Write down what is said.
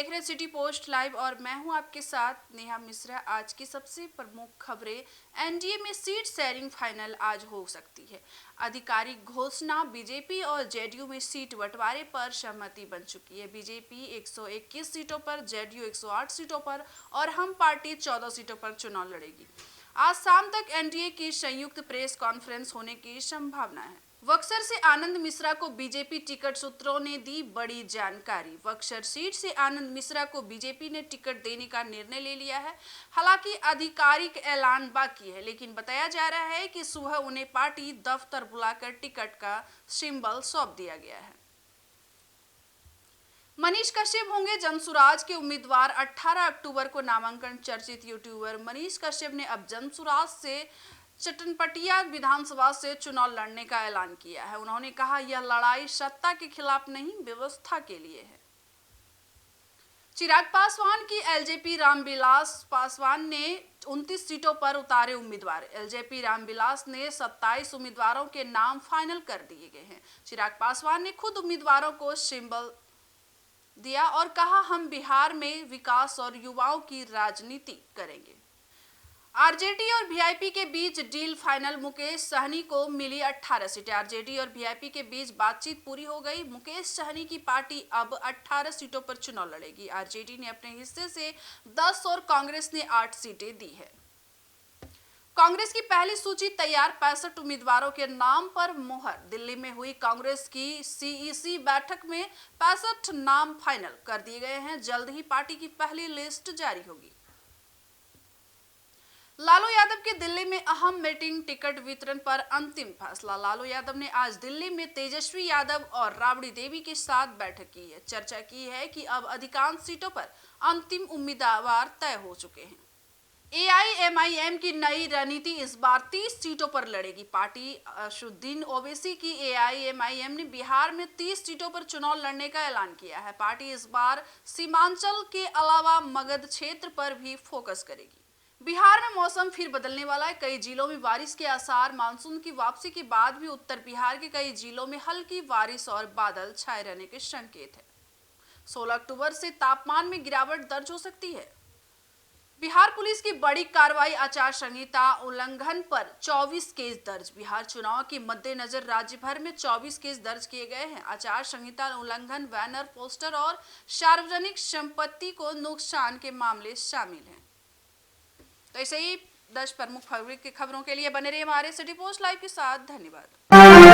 देख रहे हैं सिटी पोस्ट लाइव और मैं हूं आपके साथ नेहा मिश्रा। आज की सबसे प्रमुख खबरें। एनडीए में सीट शेयरिंग फाइनल आज हो सकती है। आधिकारिक घोषणा। बीजेपी और जेडीयू में सीट बंटवारे पर सहमति बन चुकी है। बीजेपी 121 सीटों पर, जेडीयू 108 सीटों पर और हम पार्टी 14 सीटों पर चुनाव लड़ेगी। आज शाम तक एनडीए की संयुक्त प्रेस कॉन्फ्रेंस होने की संभावना है। बक्सर से आनंद मिश्रा को बीजेपी टिकट, सूत्रों ने दी बड़ी जानकारी। बक्सर सीट से आनंद मिश्रा को बीजेपी ने टिकट देने का निर्णय ले लिया है। हालांकि आधिकारिक ऐलान बाकी है, लेकिन बताया जा रहा है कि सुबह उन्हें पार्टी दफ्तर बुलाकर टिकट का सिंबल सौंप दिया गया है। मनीष कश्यप होंगे जनसुराज के उम्मीदवार। 18 अक्टूबर को नामांकन। चर्चित यूट्यूबर मनीष कश्यप ने अब जनसुराज से चट्टनपटिया विधानसभा से चुनाव लड़ने का ऐलान किया है। उन्होंने कहा, यह लड़ाई सत्ता के खिलाफ नहीं, व्यवस्था के लिए है। चिराग पासवान की एलजेपी। रामविलास पासवान ने 29 सीटों पर उतारे उम्मीदवार। एलजेपी रामविलास ने 27 उम्मीदवारों के नाम फाइनल कर दिए गए हैं। चिराग पासवान ने खुद उम्मीदवारों को सिंबल दिया और कहा, हम बिहार में विकास और युवाओं की राजनीति करेंगे। आरजेडी और वीआईपी के बीच डील फाइनल। मुकेश सहनी को मिली 18 सीटें। आरजेडी और वीआईपी के बीच बातचीत पूरी हो गई। मुकेश सहनी की पार्टी अब 18 सीटों पर चुनाव लड़ेगी। आरजेडी ने अपने हिस्से से 10 और कांग्रेस ने 8 सीटें दी है। कांग्रेस की पहली सूची तैयार। 65 उम्मीदवारों के नाम पर मुहर। दिल्ली में हुई कांग्रेस की सीईसी बैठक में 65 नाम फाइनल कर दिए गए हैं। जल्द ही पार्टी की पहली लिस्ट जारी होगी। लालू यादव की दिल्ली में अहम मीटिंग। टिकट वितरण पर अंतिम फैसला। लालू यादव ने आज दिल्ली में तेजस्वी यादव और राबड़ी देवी के साथ बैठक की है। चर्चा की है कि अब अधिकांश सीटों पर अंतिम उम्मीदवार तय हो चुके हैं। एआईएमआईएम की नई रणनीति। इस बार 30 सीटों पर लड़ेगी पार्टी। असदुद्दीन ओवैसी की एआईएमआईएम ने बिहार में 30 सीटों पर चुनाव लड़ने का ऐलान किया है। पार्टी इस बार सीमांचल के अलावा मगध क्षेत्र पर भी फोकस करेगी। बिहार में मौसम फिर बदलने वाला है। कई जिलों में बारिश के आसार। मानसून की वापसी के बाद भी उत्तर बिहार के कई जिलों में हल्की बारिश और बादल छाए रहने के संकेत है। 16 अक्टूबर से तापमान में गिरावट दर्ज हो सकती है। बिहार पुलिस की बड़ी कार्रवाई। आचार संहिता उल्लंघन पर 24 केस दर्ज। बिहार चुनाव के मद्देनजर राज्य भर में 24 केस दर्ज किए गए हैं। आचार संहिता उल्लंघन, बैनर, पोस्टर और सार्वजनिक संपत्ति को नुकसान के मामले शामिल हैं। तो ऐसे ही 10 प्रमुख खबरों के लिए बने रहिए हमारे सिटी पोस्ट लाइव के साथ। धन्यवाद।